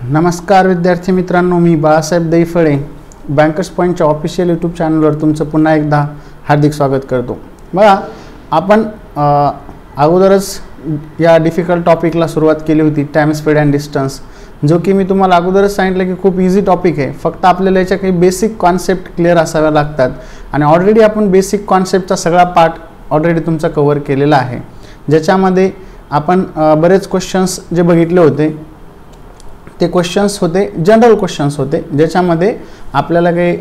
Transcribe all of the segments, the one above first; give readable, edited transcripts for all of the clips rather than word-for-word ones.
नमस्कार विद्यार्थी मित्रांनो, मी बाळासाहेब दैफळे बँकर्स पॉईंटच्या ऑफिशियल यूट्यूब चॅनलवर तुमचं पुन्हा एकदा हार्दिक स्वागत करतो। बघा, आपण अगोदरच या डिफिकल्ट टॉपिकला सुरुवात केली होती, टाइम स्पीड अँड डिस्टन्स, जो की मी तुम्हाला अगोदरच सांगितलं की खूप इझी टॉपिक आहे। फक्त आपल्याला याच्या काही बेसिक कॉन्सेप्ट क्लिअर असाव्या लागतात आणि ऑलरेडी आपण बेसिक कॉन्सेप्टचा सगळा पार्ट ऑलरेडी तुमचा कव्हर केलेला आहे, ज्याच्यामध्ये आपण बरेच क्वेश्चन्स जे बघितले होते ते क्वेश्चन्स होते जनरल क्वेश्चन्स होते, ज्याच्यामध्ये आपल्याला काही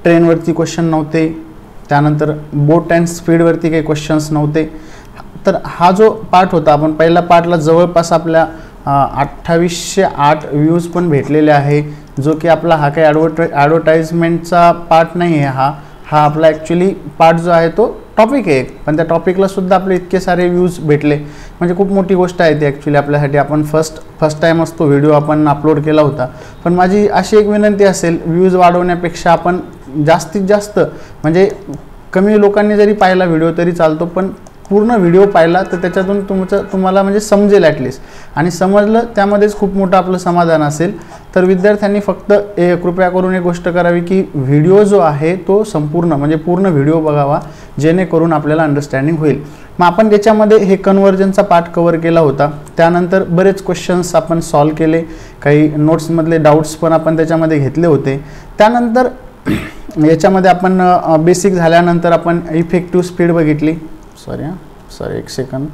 ट्रेनवरती क्वेश्चन नव्हते, त्यानंतर बोट अँड स्पीडवरती काही क्वेश्चन्स नव्हते। तर हा जो पार्ट होता, आपण पहिल्या पार्टला जवळपास आपल्या 2808 व्ह्यूज पण भेटलेले आहे, जो की आपला हा काही ॲडव्हर्टाइजमेंटचा पार्ट नाही आहे। हा आपला ॲक्च्युली पार्ट जो आहे तो टॉपिक आहे, पण त्या टॉपिकला सुद्धा आपले इतके सारे व्ह्यूज भेटले म्हणजे खूप मोठी गोष्ट आहे ती ॲक्च्युली आपल्यासाठी। आपण फर्स्ट टाईमच तो व्हिडिओ आपण अपलोड केला होता, पण माझी अशी एक विनंती असेल, व्ह्यूज वाढवण्यापेक्षा आपण जास्तीत जास्त म्हणजे कमी लोकांनी जरी पाहिला व्हिडिओ तरी चालतो, पण पूर्ण व्हिडिओ पाहिला तर त्याच्यातून तुम्हाला म्हणजे समजेल ॲटलिस्ट, आणि समजलं त्यामध्येच खूप मोठं आपलं समाधान असेल। तर विद्यार्थ्यांनी फक्त कृपया करून एक गोष्ट करावी की व्हिडिओ जो आहे तो संपूर्ण म्हणजे पूर्ण व्हिडिओ बघावा, जेणेकरून आपल्याला अंडरस्टँडिंग होईल। मग आपण त्याच्यामध्ये हे कन्वर्जनचा पार्ट कव्हर केला होता, त्यानंतर बरेच क्वेश्चन्स आपण सॉल्व केले, काही नोट्समधले डाऊट्स पण आपण त्याच्यामध्ये घेतले होते। त्यानंतर याच्यामध्ये आपण बेसिक झाल्यानंतर आपण इफेक्टिव्ह स्पीड बघितली, सॉरी एक सेकंड,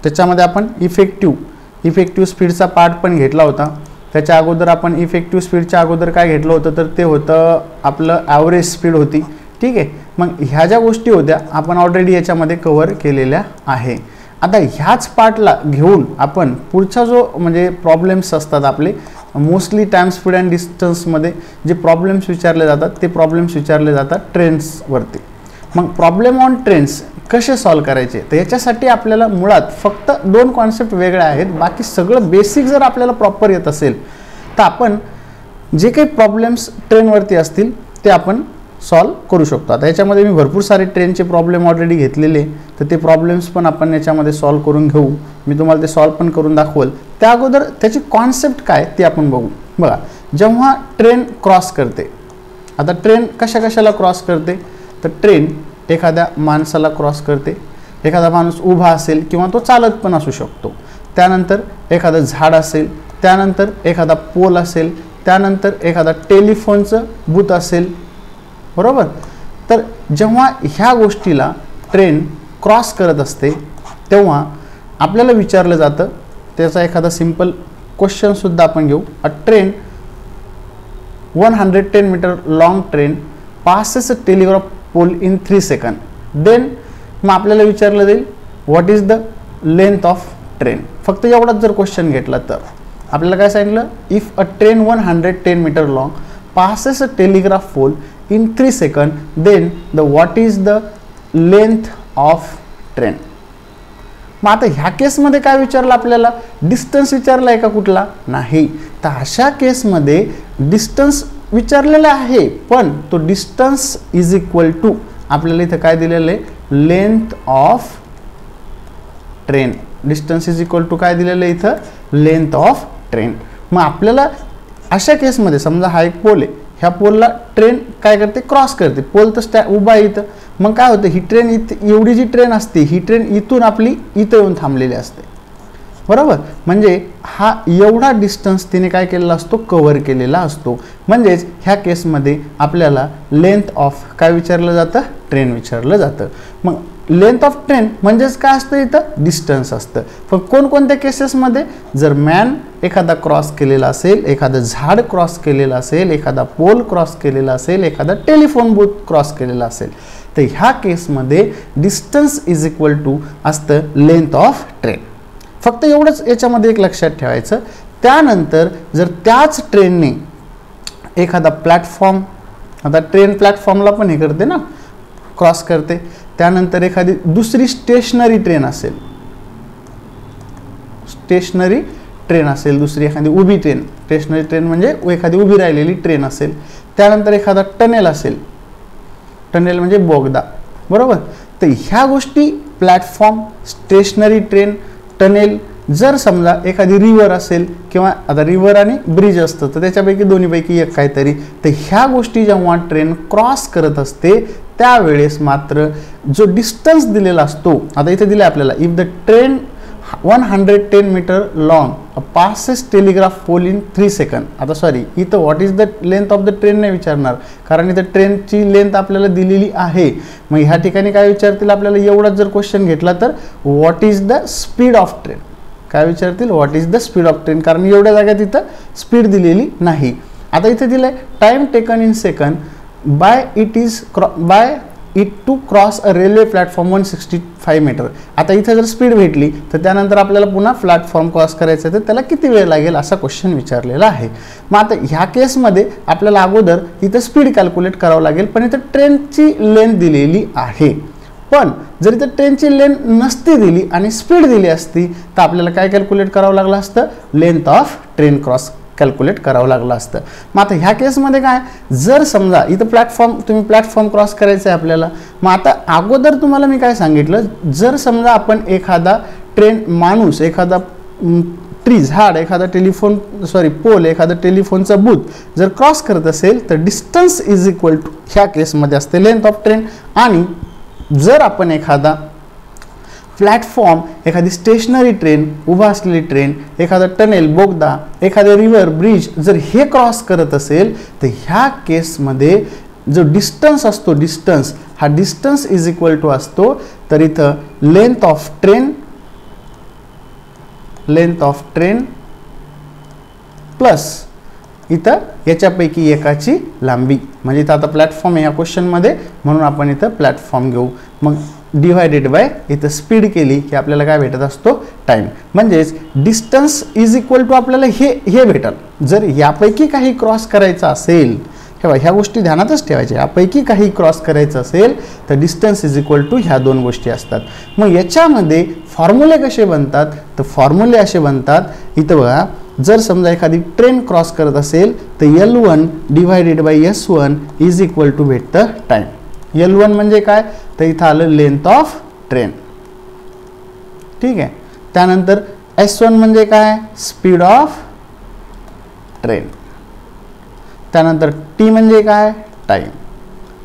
त्याच्यामध्ये आपण इफेक्टिव्ह स्पीडचा पार्ट पण घेतला होता। त्याच्या अगोदर आपण इफेक्टिव्ह स्पीडच्या अगोदर काय घेतलं होतं, तर ते होतं आपलं ॲव्हरेज स्पीड होती, ठीक आहे। मग ह्या ज्या गोष्टी होत्या आपण ऑलरेडी याच्यामध्ये कव्हर केलेल्या आहे। आता ह्याच पार्टला घेऊन आपण पुढचा जो म्हणजे प्रॉब्लेम्स असतात आपले, मोस्टली टाइम स्पीड अँड डिस्टन्समध्ये जे प्रॉब्लेम्स विचारले जातात ते प्रॉब्लेम्स विचारले जातात ट्रेन्सवरती। मग प्रॉब्लेम ऑन ट्रेन्स कसे सॉल्व करायचे, तर याच्यासाठी आपल्याला मुळात फक्त दोन कॉन्सेप्ट वेगळे आहेत, बाकी सगळं बेसिक जर आपल्याला प्रॉपर येत असेल तर आपण जे काही प्रॉब्लेम्स ट्रेनवरती असतील ते आपण सॉल्व करू शकतो। आता याच्यामध्ये मी भरपूर सारे ट्रेनचे प्रॉब्लेम ऑलरेडी घेतलेले, तर ते प्रॉब्लेम्स पण आपण याच्यामध्ये सॉल्व करून घेऊ, मी तुम्हाला ते सॉल्व पण करून दाखवल। त्या अगोदर त्याची कॉन्सेप्ट काय ते आपण बघू। बघा, जेव्हा ट्रेन क्रॉस करते, आता ट्रेन कशाला क्रॉस करते, तर ट्रेन एखाद्या माणसाला क्रॉस करते, एखादा माणूस उभा असेल किंवा तो चालत पण असू शकतो, त्यानंतर एखादं झाड असेल, त्यानंतर एखादा पोल असेल, त्यानंतर एखादा टेलिफोनचं बूथ असेल, बरोबर। तर जेव्हा ह्या गोष्टीला ट्रेन क्रॉस करत असते तेव्हा आपल्याला विचारलं जातं, त्याचा एखादा सिंपल क्वेश्चनसुद्धा आपण घेऊ। A train 110 metre long train passes a telegraph pole in 3 seconds, then मग आपल्याला विचारलं जाईल what is the length of train. फक्त एवढाच जर क्वेश्चन घेतला तर आपल्याला काय सांगितलं, if a train 110 metre long passes a telegraph pole in 3 seconds, then what is the length of train। मग आता ह्या केसमध्ये काय विचारलं आपल्याला, डिस्टन्स विचारला आहे का कुठला, नाही। तर अशा केसमध्ये डिस्टन्स विचारलेला आहे, पण तो डिस्टन्स इज इक्वल टू आपल्याला इथं काय दिलेलं आहे, length of train. Distance is equal to काय दिलेलं आहे इथं, लेंथ ऑफ ट्रेन। मग आपल्याला अशा केसमध्ये समजा हा एक पोल आहे, ह्या पोलला ट्रेन काय करते, क्रॉस करते, पोल तर उभा आहे इथं, मग काय होतं, ही ट्रेन एवढी जी ट्रेन असते ही ट्रेन इथून आपली इथं येऊन थांबलेली असते, बरोबर। म्हणजे हा एवढा डिस्टन्स तिने काय केलेला असतो, कव्हर केलेला असतो। म्हणजेच ह्या केसमध्ये आपल्याला लेंथ ऑफ काय विचारलं जातं, ट्रेन विचारलं जातं। मग लेंथ ऑफ ट्रेन म्हणजेच काय असतं इथं, डिस्टन्स असतं। पण कोणकोणत्या केसेसमध्ये, जर मॅन एखादा क्रॉस केलेला असेल, एखादं झाड क्रॉस केलेलं असेल, एखादा पोल क्रॉस केलेला असेल, एखादा टेलिफोन बूथ क्रॉस केलेला असेल, तर ह्या केसमध्ये डिस्टन्स इज इक्वल टू असतं लेंथ ऑफ ट्रेन। फक्त एवढंच याच्यामध्ये एक लक्षात ठेवायचं। त्यानंतर जर त्याच ट्रेनने एखादा प्लॅटफॉर्म, आता ट्रेन प्लॅटफॉर्मला पण हे करते ना, क्रॉस करते, त्यानंतर एखादी दुसरी स्टेशनरी ट्रेन असेल, दुसरी एखादी उभी ट्रेन, स्टेशनरी ट्रेन म्हणजे एखादी उभी राहिलेली ट्रेन असेल, त्यानंतर एखादा टनेल असेल, टनेल म्हणजे बोगदा, बरोबर। तर ह्या गोष्टी प्लॅटफॉर्म, स्टेशनरी ट्रेन, टनेल जर समजा एखादी रिव्हर असेल किंवा आता रिव्हर आणि ब्रिज असतं तर त्याच्यापैकी दोन्हीपैकी एक काहीतरी, तर ह्या गोष्टी जेव्हा ट्रेन क्रॉस करत असते त्यावेळेस मात्र जो डिस्टन्स दिलेला असतो, आता इथे दिलं आपल्याला, if the train 110 metre long passes telegraph pole in 3 second. आता सॉरी, इथं what is the length of the train नाही विचारणार, कारण इथं ट्रेनची लेंथ आपल्याला दिलेली आहे. मग ह्या ठिकाणी काय विचारतील आपल्याला, एवढाच जर क्वेश्चन घेतला तर what is the speed of train, काय विचारतील, what is the speed of train, कारण एवढ्या जागेत इथं स्पीड दिलेली नाही. आता इथे दिलंय time taken in second by it to cross a railway platform 165 metre. आता इथे जर स्पीड भेटली तर त्यानंतर आपल्याला पुन्हा प्लॅटफॉर्म क्रॉस करायचं तर त्याला किती वेळ लागेल असा क्वेश्चन विचारलेला आहे. मग आता ह्या केसमध्ये आपल्याला अगोदर इथं स्पीड कॅल्क्युलेट करावं लागेल, पण इथं ट्रेनची लेंथ दिलेली आहे. पण जर इथं ट्रेनची लेंथ नसती दिली आणि स्पीड दिली असती तर आपल्याला काय कॅल्क्युलेट करावं लागलं असतं, length of train cross calculate करावं लागलं असतं. मग आता ह्या केसमध्ये काय, जर समजा इथं तुम्ही प्लॅटफॉर्म क्रॉस करायचं आहे आपल्याला, मग आता अगोदर तुम्हाला मी काय सांगितलं, जर समजा आपण एखादा माणूस, एखादा ट्री, झाड, एखादा पोल, एखादा टेलिफोनचा बूथ जर क्रॉस करत असेल तर डिस्टन्स इज इक्वल टू ह्या केसमध्ये असते लेंथ ऑफ ट्रेन. आणि जर आपण एखादा प्लॅटफॉर्म, एखादी स्टेशनरी ट्रेन, उभा असलेली ट्रेन, एखादा टनेल, बोगदा, एखादे रिव्हर, ब्रिज जर हे क्रॉस करत असेल तर ह्या केसमध्ये जो डिस्टन्स असतो, हा डिस्टन्स इज इक्वल टू असतो, तर इथं लेंथ ऑफ ट्रेन प्लस इथं याच्यापैकी एकाची लांबी, म्हणजे इथं आता प्लॅटफॉर्म आहे या क्वेश्चनमध्ये म्हणून आपण इथं प्लॅटफॉर्म घेऊ. मग डिवायडेड बाय इथं स्पीड केली की आपल्याला काय भेटत असतो, टाइम. म्हणजेच डिस्टन्स इज इक्वल टू आपल्याला हे भेटल. जर यापैकी काही क्रॉस करायचं असेल, ह्या गोष्टी ध्यानातच ठेवायच्या, यापैकी काही क्रॉस करायचं असेल तर डिस्टन्स इज इक्वल टू ह्या दोन गोष्टी असतात. मग याच्यामध्ये फॉर्म्युले कसे बनतात, तर फॉर्म्युले असे बनतात, इथं बघा, जर समजा एखादी ट्रेन क्रॉस करत असेल तर L1 divided by S1 is equal to भेटतं टाइम. L1 म्हणजे काय, तर इथं आलं लेंथ ऑफ ट्रेन, ठीक आहे. त्यानंतर S1 म्हणजे काय, स्पीड ऑफ ट्रेन. त्यानंतर T म्हणजे काय, टाइम.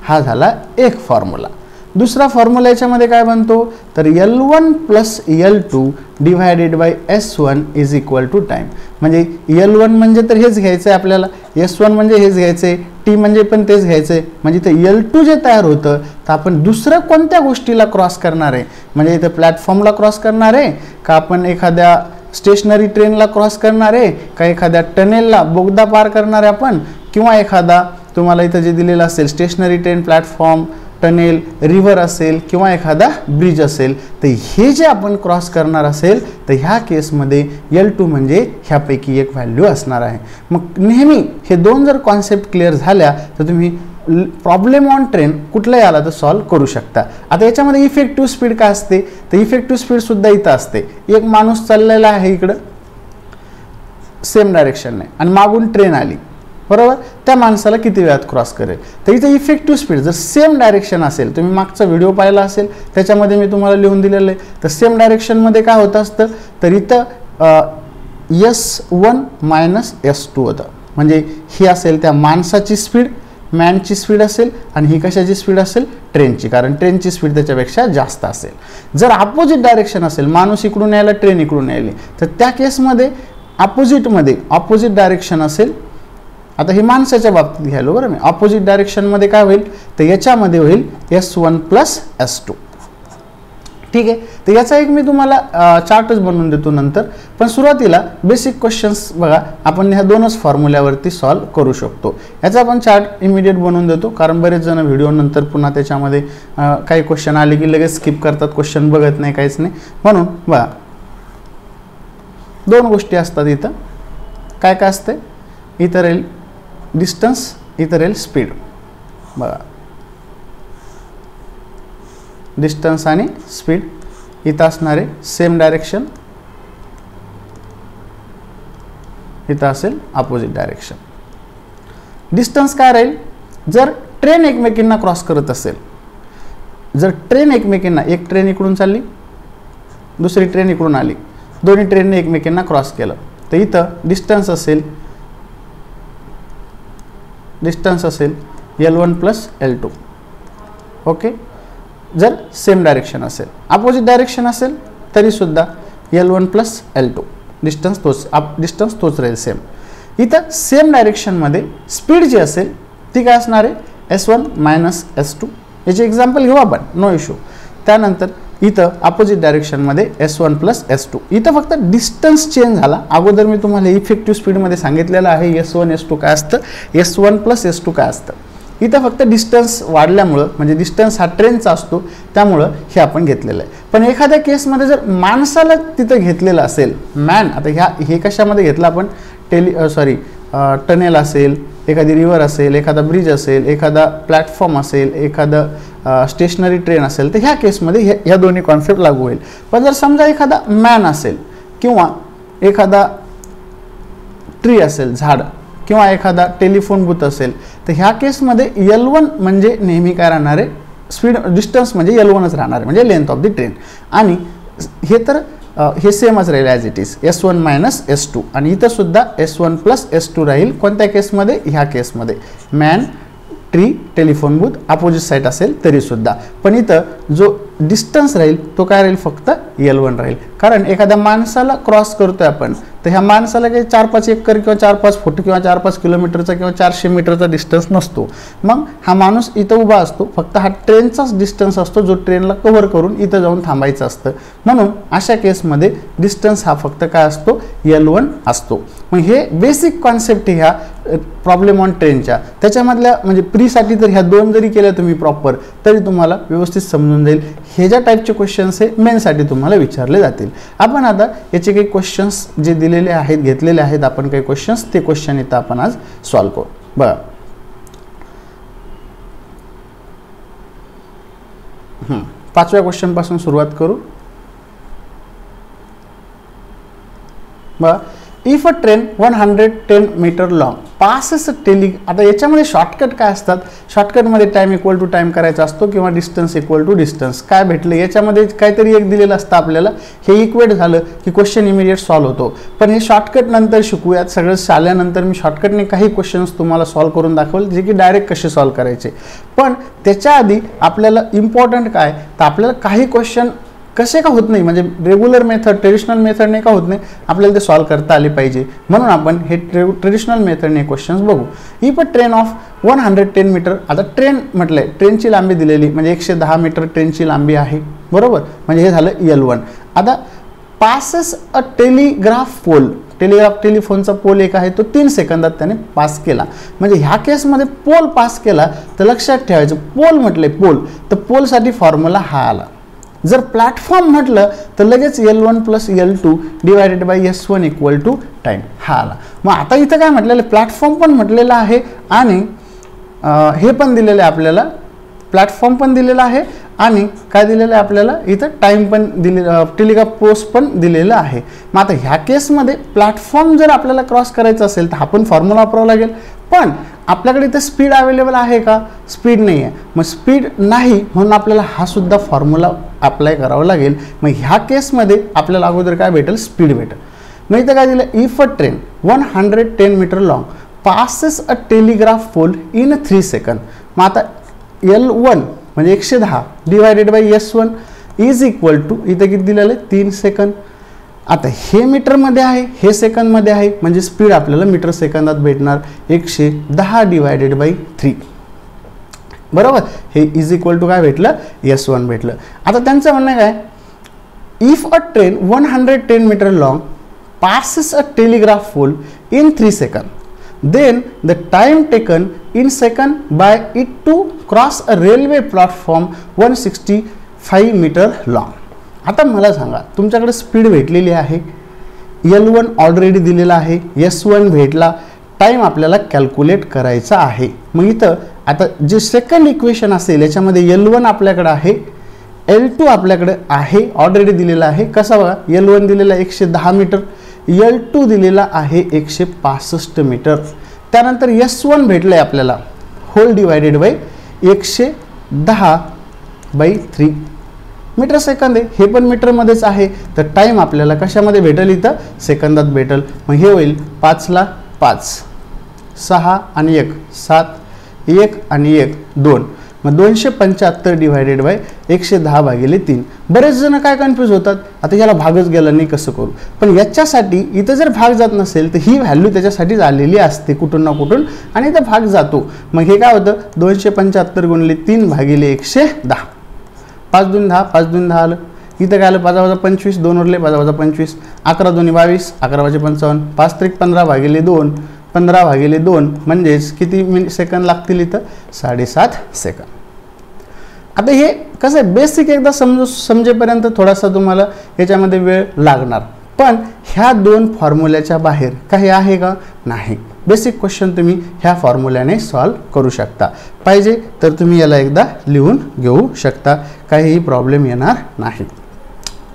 हा झाला एक फॉर्म्युला. दुसरा फॉर्म्युला याच्यामध्ये काय बनतो, तर L1 plus L2 divided by S1 is equal to time. म्हणजे L1 म्हणजे तर हेच घ्यायचं आहे आपल्याला, S1 म्हणजे हेच घ्यायचं आहे, T म्हणजे पण तेच घ्यायचं आहे. म्हणजे इथं L2 जे तयार होतं तर आपण दुसऱ्या कोणत्या गोष्टीला क्रॉस करणार आहे, म्हणजे इथं प्लॅटफॉर्मला क्रॉस करणार आहे का, आपण एखाद्या स्टेशनरी ट्रेनला क्रॉस करणार आहे का, एखाद्या टनेलला, बोगदा पार करणार आहे आपण, किंवा एखादा तुम्हाला इथं जे दिलेलं असेल stationary train, platform, tunnel, river असेल किंवा एखादा ब्रिज असेल, तर हे जे आपण क्रॉस करणार असेल तर ह्या केसमध्ये L2 म्हणजे ह्यापैकी एक व्हॅल्यू असणार आहे. मग नेहमी हे दोन जर कॉन्सेप्ट क्लिअर झाल्या तर तुम्ही प्रॉब्लेम ऑन ट्रेन कुठलाही आला तर सॉल्व्ह करू शकता. आता याच्यामध्ये इफेक्टिव्ह स्पीड काय असते, तर इफेक्टिव्ह स्पीड सुद्धा इथं असते. एक माणूस चाललेला आहे इकडं सेम डायरेक्शनने आणि मागून ट्रेन आली, बरोबर, त्या माणसाला किती वेळात क्रॉस करेल, तर इथे इफेक्टिव्ह स्पीड जर सेम डायरेक्शन असेल, तुम्ही मागचा व्हिडिओ पाहिला असेल त्याच्यामध्ये मी तुम्हाला लिहून दिलेलं आहे, तर सेम डायरेक्शनमध्ये काय होतं असतं, तर इथं S1 मायनस S2 होतं. म्हणजे ही असेल त्या माणसाची स्पीड, मॅनची स्पीड असेल, आणि ही कशाची स्पीड असेल, ट्रेनची, कारण ट्रेनची स्पीड त्याच्यापेक्षा जास्त असेल. जर अपोजिट डायरेक्शन असेल, माणूस इकडून यायला, ट्रेन इकडून यायली, तर त्या केसमध्ये अपोजिट डायरेक्शन असेल. आता हे माणसाच्या बाबतीत घ्यायला बरं मी, ऑपोजिट डायरेक्शनमध्ये काय होईल, तर याच्यामध्ये होईल S1 प्लस S2, ठीक आहे. तर याचा एक मी तुम्हाला चार्टच बनवून देतो नंतर, पण सुरुवातीला बेसिक क्वेश्चन्स बघा आपण ह्या दोनच फॉर्म्युल्यावरती सॉल्व्ह करू शकतो. याचा आपण चार्ट इमिडिएट बनवून देतो, कारण बरेच जण व्हिडिओ नंतर पुन्हा त्याच्यामध्ये काही क्वेश्चन आले की लगेच स्किप करतात, क्वेश्चन बघत नाही, काहीच नाही. म्हणून बघा दोन गोष्टी असतात इथं, काय काय असते, इथं राहील डिस्टन्स, इथं राहील स्पीड. बघा डिस्टन्स आणि स्पीड, इथं असणारे सेम डायरेक्शन, इथं असेल अपोजिट डायरेक्शन. डिस्टन्स काय राहील, जर ट्रेन एकमेकींना क्रॉस करत असेल, जर ट्रेन एकमेकींना, एक ट्रेन इकडून चालली, दुसरी ट्रेन इकडून आली, दोन्ही ट्रेनने एकमेकांना क्रॉस केलं तर इथं डिस्टन्स असेल L1 प्लस L2. ओके, जर सेम डायरेक्शन असेल, अपोजिट डायरेक्शन असेल तरीसुद्धा L1 प्लस L2 डिस्टन्स तोच राहील सेम. इथं सेम डायरेक्शनमध्ये स्पीड जी असेल ती काय असणार आहे S1 मायनस S2. याचे एक्झाम्पल घेऊ आपण, नो इश्यू. त्यानंतर इथं अपोजिट डायरेक्शनमध्ये S1 प्लस S2. इथं फक्त डिस्टन्स चेंज झाला. अगोदर मी तुम्हाला इफेक्टिव्ह स्पीडमध्ये सांगितलेलं आहे S1 S2 काय असतं, S1 प्लस S2 काय असतं. इथं फक्त डिस्टन्स वाढल्यामुळं, म्हणजे डिस्टन्स हा ट्रेनचा असतो त्यामुळं हे आपण घेतलेलं आहे. पण एखाद्या केसमध्ये जर माणसाला तिथं घेतलेलं असेल, मॅन, आता हे कशामध्ये घेतलं आपण, टनेल असेल, एखादी रिव्हर असेल, एखादा ब्रिज असेल, एखादा प्लॅटफॉर्म असेल, एखादं स्टेशनरी ट्रेन असेल, तर ह्या केसमध्ये ह्या दोन्ही कॉन्सेप्ट लागू होईल. पण जर समजा एखादा मॅन असेल किंवा एखादा ट्री असेल, झाड, किंवा एखादा टेलिफोन बूथ असेल, तर ह्या केसमध्ये L1 म्हणजे नेहमी काय राहणार आहे, स्पीड डिस्टन्स म्हणजे L1च राहणार आहे, म्हणजे लेंथ ऑफ द ट्रेन. आणि हे सेमच राहील as it is S1 minus S2. आणि इथं सुद्धा S1 प्लस S2 राहील. कोणत्या केसमध्ये, ह्या केसमध्ये man, tree, telephone booth opposite side असेल तरीसुद्धा. पण इथं जो डिस्टन्स राहील तो काय राहील, फक्त L1 राहील. कारण एखाद्या माणसाला क्रॉस करतोय आपण, तर ह्या माणसाला काही 4-5 एकर किंवा 4-5 फूट किंवा 4-5 किलोमीटरचा किंवा 400 मीटरचा डिस्टन्स नसतो. मग हा माणूस इथं उभा असतो, फक्त हा ट्रेनचाच डिस्टन्स असतो जो ट्रेनला कव्हर करून इथं जाऊन थांबायचं असतं. म्हणून अशा केसमध्ये डिस्टन्स हा फक्त काय असतो, L1 असतो. मग हे बेसिक कॉन्सेप्ट ह्या प्रॉब्लेम ऑन ट्रेनच्या, त्याच्यामधल्या म्हणजे प्रीसाठी तर ह्या दोन जरी केल्या तुम्ही प्रॉपर तरी तुम्हाला व्यवस्थित समजून जाईल. हे ज्या टाईपचे क्वेश्चन्स हे मेनसाठी तुम्हाला विचारले जातील. आपण आता याचे काही क्वेश्चन्स जे दिलेले आहेत, घेतलेले आहेत आपण काही क्वेश्चन्स, ते क्वेश्चन इथं आपण आज सॉल्व करू. बघा, 5व्या क्वेश्चन पासून सुरुवात करू. बघा, if a train 110 metre long passes a आता याच्यामध्ये शॉर्टकट काय असतात, शॉर्टकटमध्ये टाइम इक्वल टू टाइम करायचा असतो किंवा डिस्टन्स इक्वल टू डिस्टन्स. काय भेटलं याच्यामध्ये काहीतरी एक दिलेलं असतं आपल्याला, हे इक्वेट झालं की क्वेश्चन इमिडिएट सॉल्व्ह होतो. पण हे शॉर्टकट नंतर शिकूयात. सगळं आल्यानंतर मी शॉर्टकटने काही क्वेश्चन्स तुम्हाला सॉल्व्ह करून दाखवेल जे की डायरेक्ट कसे सॉल्व्ह करायचे. पण त्याच्या आधी आपल्याला इम्पॉर्टंट काय, तर आपल्याला काही क्वेश्चन कसे का होत नाही, म्हणजे रेग्युलर मेथड, ट्रेडिशनल मेथडने का होत नाही, आपल्याला ते सॉल्व्ह करता आले पाहिजे. म्हणून आपण हे ट्रेडिशनल मेथडने क्वेश्चन्स बघू. If a train of 110 metre, आता ट्रेन म्हटलंय, ट्रेनची लांबी दिलेली म्हणजे 110 मीटर ट्रेनची लांबी आहे, बरोबर. म्हणजे हे झालं L1. आता passes a telegraph pole, टेलिफोनचा pole एक आहे तो 3 सेकंदात त्याने पास केला. म्हणजे ह्या केसमध्ये पोल पास केला तर लक्षात ठेवायचं, पोल म्हटलंय पोल, तर पोलसाठी फॉर्म्युला हा आला. जर प्लॅटफॉर्म म्हटलं तर लगेच L1 plus L2 divided by S1 equal to time हा आला. मग आता इथं काय म्हटलेलं, प्लॅटफॉर्म पण म्हटलेलं आहे आणि हे पण दिलेलं आहे आपल्याला, प्लॅटफॉर्म पण दिलेला आहे आणि काय दिलेलं आहे आपल्याला इथं टाइम पण दिलेलं, टेलिग्राफ पोस्ट पण दिलेलं आहे. मग आता ह्या केसमध्ये प्लॅटफॉर्म जर आपल्याला क्रॉस करायचं असेल तर आपण फॉर्म्युला वापरावा लागेल. पण आपल्याकडे इथं स्पीड अवेलेबल आहे का, स्पीड नाही आहे. मग स्पीड नाही म्हणून आपल्याला हा सुद्धा फॉर्म्युला अप्लाय करावा लागेल. मग ह्या केसमध्ये आपल्याला अगोदर काय भेटेल, स्पीड भेटेल. मग इथं काय दिलं, if a train 110 metre long passes a telegraph pole in 3 सेकंद. मग आता L1 म्हणजे 110 divided by S1 is equal to, इथं किती दिलेलं आहे 3 सेकंद. आता हे मीटरमध्ये आहे, हे सेकंदमध्ये आहे, म्हणजे स्पीड आपल्याला मीटर सेकंदात भेटणार 110 डिवायडेड बाय 3, बरोबर. हे इज इक्वल टू काय भेटलं, S1 भेटलं. आता त्यांचं म्हणणं काय, if a train 110 metre long passes a telegraph pole in 3 seconds, then the time taken in second by it to cross a railway platform 165 meter long. आता मला सांगा, तुमच्याकडे स्पीड भेटलेली आहे, L1 ऑलरेडी दिलेला आहे, S1 भेटला, टाइम आपल्याला कॅल्क्युलेट करायचा आहे. मग इथं आता जे सेकंड इक्वेशन असेल याच्यामध्ये L1 आपल्याकडे आहे, L2 आपल्याकडे आहे, ऑलरेडी दिलेला आहे. कसा बघा, L1 दिलेला 110 मीटर, L2 दिलेला आहे 165 मीटर. त्यानंतर S1 भेटलंय आपल्याला होल डिवायडेड बाय 110/3. मीटर सेकंद आहे, हे पण मीटरमध्येच आहे, तर टाईम आपल्याला कशामध्ये भेटेल, इथं सेकंदात भेटेल. मग हे होईल 5 ला 5, 6 आणि 1 7, 1 आणि 1 2, मग 275 डिवायडेड बाय 110 भागिले 3. बरेच जण काय कन्फ्यूज होतात, आता याला भागच गेला नाही कसं करू, पण याच्यासाठी इथं जर भाग जात नसेल तर ही व्हॅल्यू त्याच्यासाठी आलेली असते कुठून ना कुठून, आणि इथं भाग जातो. मग हे काय होतं, 275 गुणिले 3 भागिले 110, 5 2 10, 5 2 10 आलं. इथं काय आलं, 5 - 25, 2 उरले, 5 - 25, 11 2 22, 11 × 55, 5 3 15 भागिले 2, 15 भागिले 2 म्हणजेच किती सेकंद लागतील, इथं 7.5 सेकंद. आता हे कसं आहे, बेसिक एकदा समजेपर्यंत थोडासा तुम्हाला याच्यामध्ये वेळ लागणार, पण ह्या दोन फॉर्म्युल्याच्या बाहेर काही आहे का, नाही. बेसिक क्वेश्चन तुम्ही ह्या फॉर्म्युल्याने सॉल्व करू शकता. पाहिजे तर तुम्ही याला एकदा लिहून घेऊ शकता, काहीही प्रॉब्लेम येणार नाही.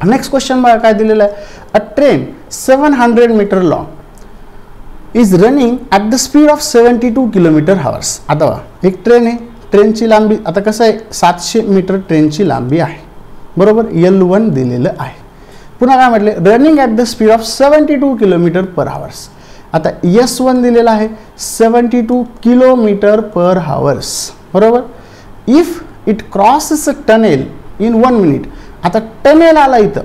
नेक्स्ट क्वेश्चन बघा काय दिलेला आहे. A train 700 metre long is running at the speed of 72 km/h. आता बघा, एक ट्रेन आहे, ट्रेनची लांबी आता कसं आहे, 700 मीटर ट्रेनची लांबी आहे, बरोबर. L1 दिलेलं आहे. पुन्हा काय म्हटले, running at the speed of 72 km/h. आता S1 दिलेला आहे 72 km/h, बरोबर. If it crosses a tunnel in 1 minute. आता टनेल आला, इथं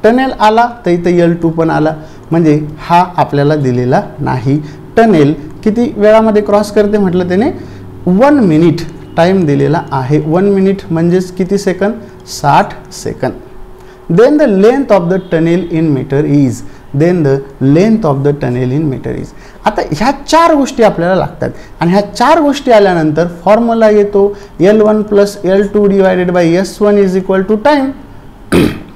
टनेल आला तर इथं L2 पण आला, म्हणजे हा आपल्याला दिलेला नाही. टनेल किती वेळामध्ये क्रॉस करते म्हटलं त्याने, 1 minute टाइम दिलेला आहे. 1 minute म्हणजेच किती सेकंद, 60 सेकंद. Then the length of the tunnel in metre is, then the length of the tunnel in metre is. आता ह्या 4 गोष्टी आपल्याला लागतात, आणि ह्या 4 गोष्टी आल्यानंतर फॉर्म्युला येतो L1 + L2 divided by S1 is equal to time.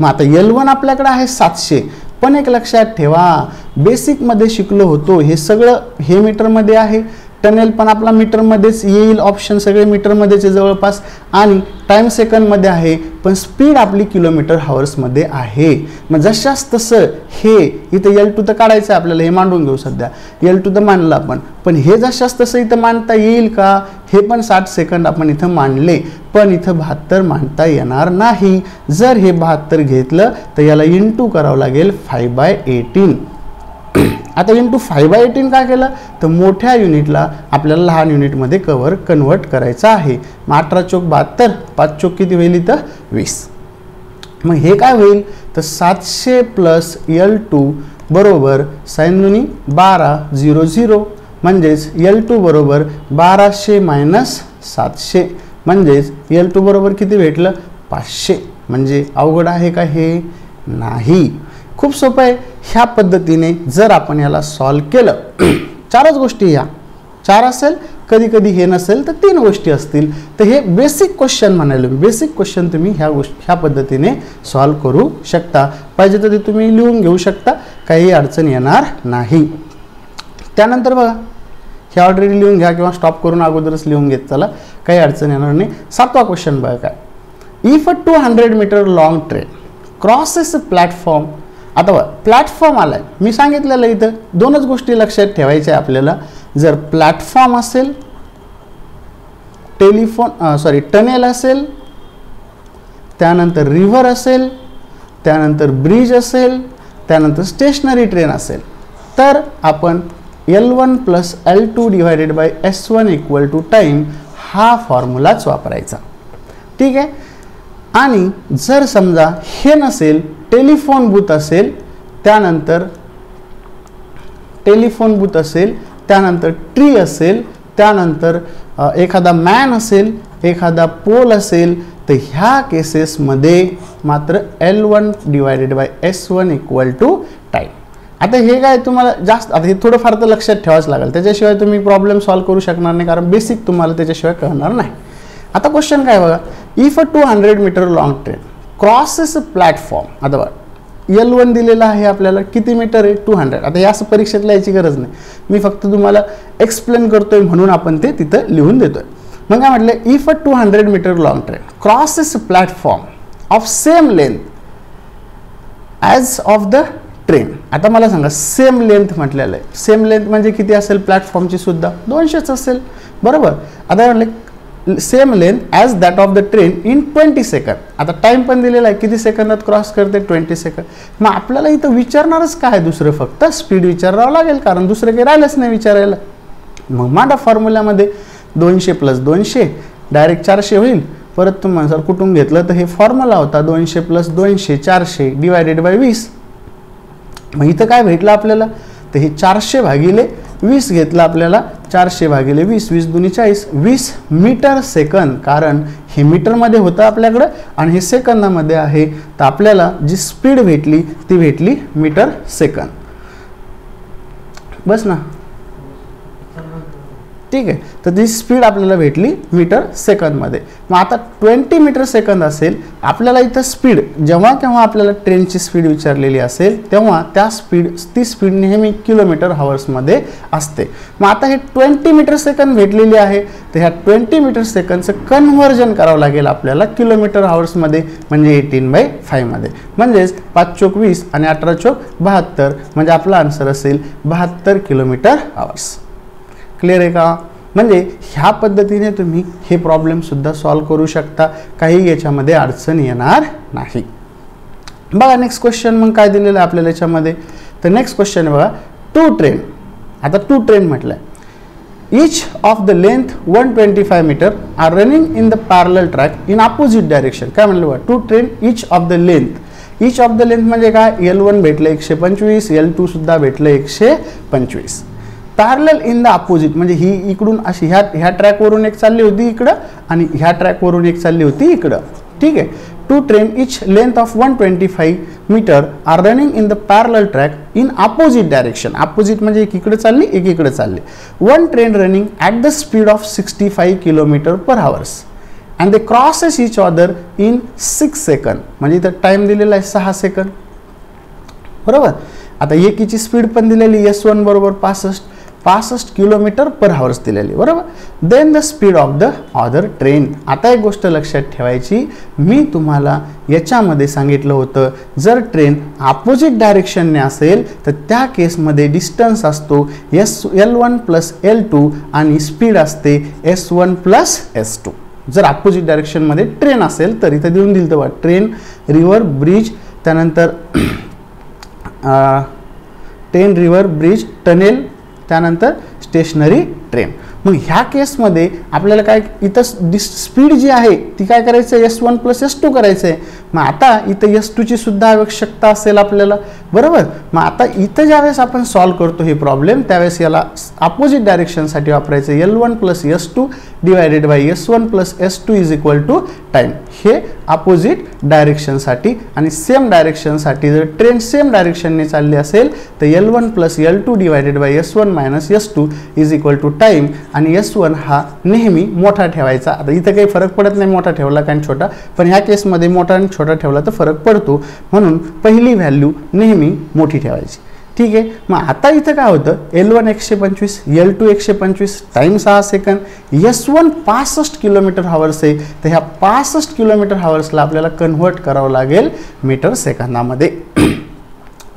मग आता L1 आपल्याकडे आहे 700, पण एक लक्षात ठेवा, बेसिकमध्ये शिकलो होतो हे सगळं हे मीटरमध्ये आहे, टनेल पण आपला मीटरमध्येच येईल, ऑप्शन सगळे मीटरमध्येच जवळपास, आणि टाइम सेकंडमध्ये आहे, पण स्पीड आपली km/h आहे. मग जशास तसं हे इथं L2 तर काढायचं आहे आपल्याला, हे मांडून घेऊ सध्या, L2 तर मांडलं आपण, पण हे जशास तसं इथं मांडता येईल का, हे पण 60 सेकंद आपण इथं मांडले, पण इथं 72 मांडता येणार नाही. जर हे 72 घेतलं तर याला इंटू करावं लागेल 5/18. आता इंटू 5/18 काय केलं तर मोठ्या युनिटला आपल्याला लहान युनिटमध्ये कन्वर्ट करायचं आहे. मग 18 चोक 72, 5 चोक किती होईल इथं 20. मग हे काय होईल तर 700 + L2 बरोबर sin दुनी 12 0 0, म्हणजेच L2 बरोबर 1200 - 700, म्हणजेच L2 बरोबर किती भेटलं 500. म्हणजे अवघड आहे का हे, नाही. खूप सोपं आहे. ह्या पद्धतीने जर आपण याला सॉल्व केलं, 4च गोष्टी, ह्या 4 असेल, कधी कधी हे नसेल तर 3 गोष्टी असतील, तर हे बेसिक क्वेश्चन म्हणाले. बेसिक क्वेश्चन तुम्ही ह्या पद्धतीने सॉल्व करू शकता. पाहिजे तर ते तुम्ही लिहून घेऊ शकता, काही अडचण येणार नाही. त्यानंतर बघा, हे ऑलरेडी लिहून घ्या किंवा स्टॉप करून अगोदरच लिहून घेत चला, काही अडचण येणार नाही. 7वा क्वेश्चन बघा काय. If a 200 metre long train crosses a platform. आता बघा, प्लॅटफॉर्म आलाय, मी सांगितलेलं इथं 2च गोष्टी लक्षात ठेवायच्या आपल्याला. जर प्लॅटफॉर्म असेल, टनेल असेल, त्यानंतर रिव्हर असेल, त्यानंतर ब्रिज असेल, त्यानंतर स्टेशनरी ट्रेन असेल, तर आपण L1 + L2 divided by S1 equal to time हा फॉर्म्युलाच वापरायचा. ठीक आहे. आणि जर समजा हे नसेल, टेलिफोन बूथ असेल, त्यानंतर ट्री असेल, त्यानंतर एखादा मॅन असेल, एखादा पोल असेल, तर ह्या केसेसमध्ये मात्र L1 divided by S1 equal to time. आता हे काय तुम्हाला जास्त, आता हे थोडंफार तर लक्षात ठेवावंच लागेल, त्याच्याशिवाय तुम्ही प्रॉब्लेम सॉल्व करू शकणार नाही, कारण बेसिक तुम्हाला त्याच्याशिवाय कळणार नाही. आता क्वेश्चन काय बघा. If a 200 metre long train crosses a platform. आता बघा, L1 दिलेला आहे आपल्याला, किती मीटर आहे 200. आता हे असं परीक्षेत लिहायची गरज नाही, मी फक्त तुम्हाला एक्सप्लेन करतोय म्हणून आपण ते तिथं लिहून देतोय. मग काय म्हटलं, if a 200 metre long train crosses a platform of same length as of the train. आता मला सांगा, सेम लेंथ म्हटलेलं आहे, सेम लेंथ म्हणजे किती असेल प्लॅटफॉर्मची सुद्धा 200च असेल, बरोबर. आता म्हटलं same length as that of the train in 20 second. आता टाइम पण दिलेला आहे, किती सेकंदात क्रॉस करते 20 सेकंड. मग आपल्याला इथं विचारणारच काय, दुसरं फक्त स्पीड विचारावं लागेल, कारण दुसरं काही राहिलंच नाही विचारायला. मग मांडा फॉर्म्युल्यामध्ये 200 + 200 डायरेक्ट 400 होईल. परत तुम्हाला जर कुठून घेतलं तर हे फॉर्म्युला होता 200 + 200 400 डिवायडेड बाय 20. मग इथं काय भेटलं आपल्याला, तर हे 400 भागिले 20 घेतलं आपल्याला, 400 भागिले 20, 20 दुनी 40, 20 मीटर सेकंद. कारण हे मीटरमध्ये होतं आपल्याकडं आणि हे सेकंदामध्ये आहे, तर आपल्याला जी स्पीड भेटली ती भेटली मीटर सेकंद. बस ना, ठीक आहे. तर ती स्पीड आपल्याला भेटली मीटर सेकंदमध्ये. मग आता 20 मीटर सेकंद असेल आपल्याला इथं स्पीड, जेव्हा केव्हा आपल्याला ट्रेनची स्पीड विचारलेली असेल तेव्हा ती स्पीड नेहमी किलोमीटर हवर्समध्ये असते. मग आता हे 20 मीटर सेकंद भेटलेली आहे, तर ह्या 20 मीटर सेकंदचं कन्व्हर्जन करावं लागेल आपल्याला किलोमीटर हवर्समध्ये, म्हणजे 18/5 मध्ये. म्हणजेच 5 चोक 20 आणि 18 चोक 72, म्हणजे आपला आन्सर असेल 72 किलोमीटर हवर्स. क्लिअर आहे का? म्हणजे ह्या पद्धतीने तुम्ही हे प्रॉब्लेम सुद्धा सॉल्व करू शकता, काही याच्यामध्ये अडचण येणार नाही. बघा नेक्स्ट क्वेश्चन मग काय दिलेलं आहे आपल्याला याच्यामध्ये. तर नेक्स्ट क्वेश्चन बघा, 2 ट्रेन. आता 2 ट्रेन म्हटलंय, each of the length 125 meter are running in the parallel track in opposite direction. काय म्हणलं बघा, 2 train each of the length म्हणजे काय, L1 भेटलं 125, L2 सुद्धा भेटलं 125. पॅरलल इन द अपोजिट म्हणजे ही इकडून अशी ह्या ट्रॅकवरून एक चालली होती इकडं आणि ह्या ट्रॅकवरून एक चालली होती इकडं. ठीक आहे. 2 train each length of 125 metre are running in the parallel track in opposite direction. Opposite म्हणजे एक इकडे चालली एक इकडे चालली. 1 train running at the speed of 65 km/h and they crosses each other in 6 सेकंद. म्हणजे इथं टाइम दिलेला आहे 6 सेकंद. बरोबर. आता एकीची स्पीड पण दिलेली S1 बरोबर 65 km/h दिलेली. बरोबर. Then the speed of the other train. आता एक गोष्ट लक्षात ठेवायची, मी तुम्हाला याच्यामध्ये सांगितलं होतं जर ट्रेन अपोजिट डायरेक्शनने असेल तर त्या केसमध्ये डिस्टन्स असतो L1 + L2 आणि स्पीड असते S1 + S2. जर अपोजिट डायरेक्शनमध्ये ट्रेन असेल तर इथं देऊन दिलं तर ट्रेन, रिव्हर, ब्रिज, त्यानंतर ट्रेन, रिव्हर, ब्रिज, टनेल, त्यानंतर स्टेशनरी ट्रेन. मग ह्या केसमध्ये आपल्याला काय इथं स्पीड जी आहे ती काय करायचं आहे S1 + S2 करायचं आहे. मग आता इथं S2ची सुद्धा आवश्यकता असेल आपल्याला. बरोबर. मग आता इथं ज्यावेळेस आपण सॉल्व करतो हे प्रॉब्लेम त्यावेळेस याला अपोजिट डायरेक्शनसाठी वापरायचं L1 + S2 divided by S1 + S2 is equal to time. हे अपोजिट डायरेक्शनसाठी. आणि सेम डायरेक्शनसाठी जर ट्रेन सेम डायरेक्शनने चालली असेल तर L1 + L2 divided by S1 - S2 is equal to time. आणि S1 हा नेहमी मोठा ठेवायचा. आता इथं काही फरक पडत नाही मोठा ठेवला कारण छोटा, पण ह्या केसमध्ये मोठा आणि छोटा ठेवला तर फरक पडतो, म्हणून पहिली व्हॅल्यू नेहमी मोठी ठेवायची. ठीक आहे. मग आता इथं काय होतं, L1 125, L2 125, time 6 second, S1 65 km/h आहे. तर ह्या 65 km/h आपल्याला कन्व्हर्ट करावं लागेल मीटर सेकंदामध्ये.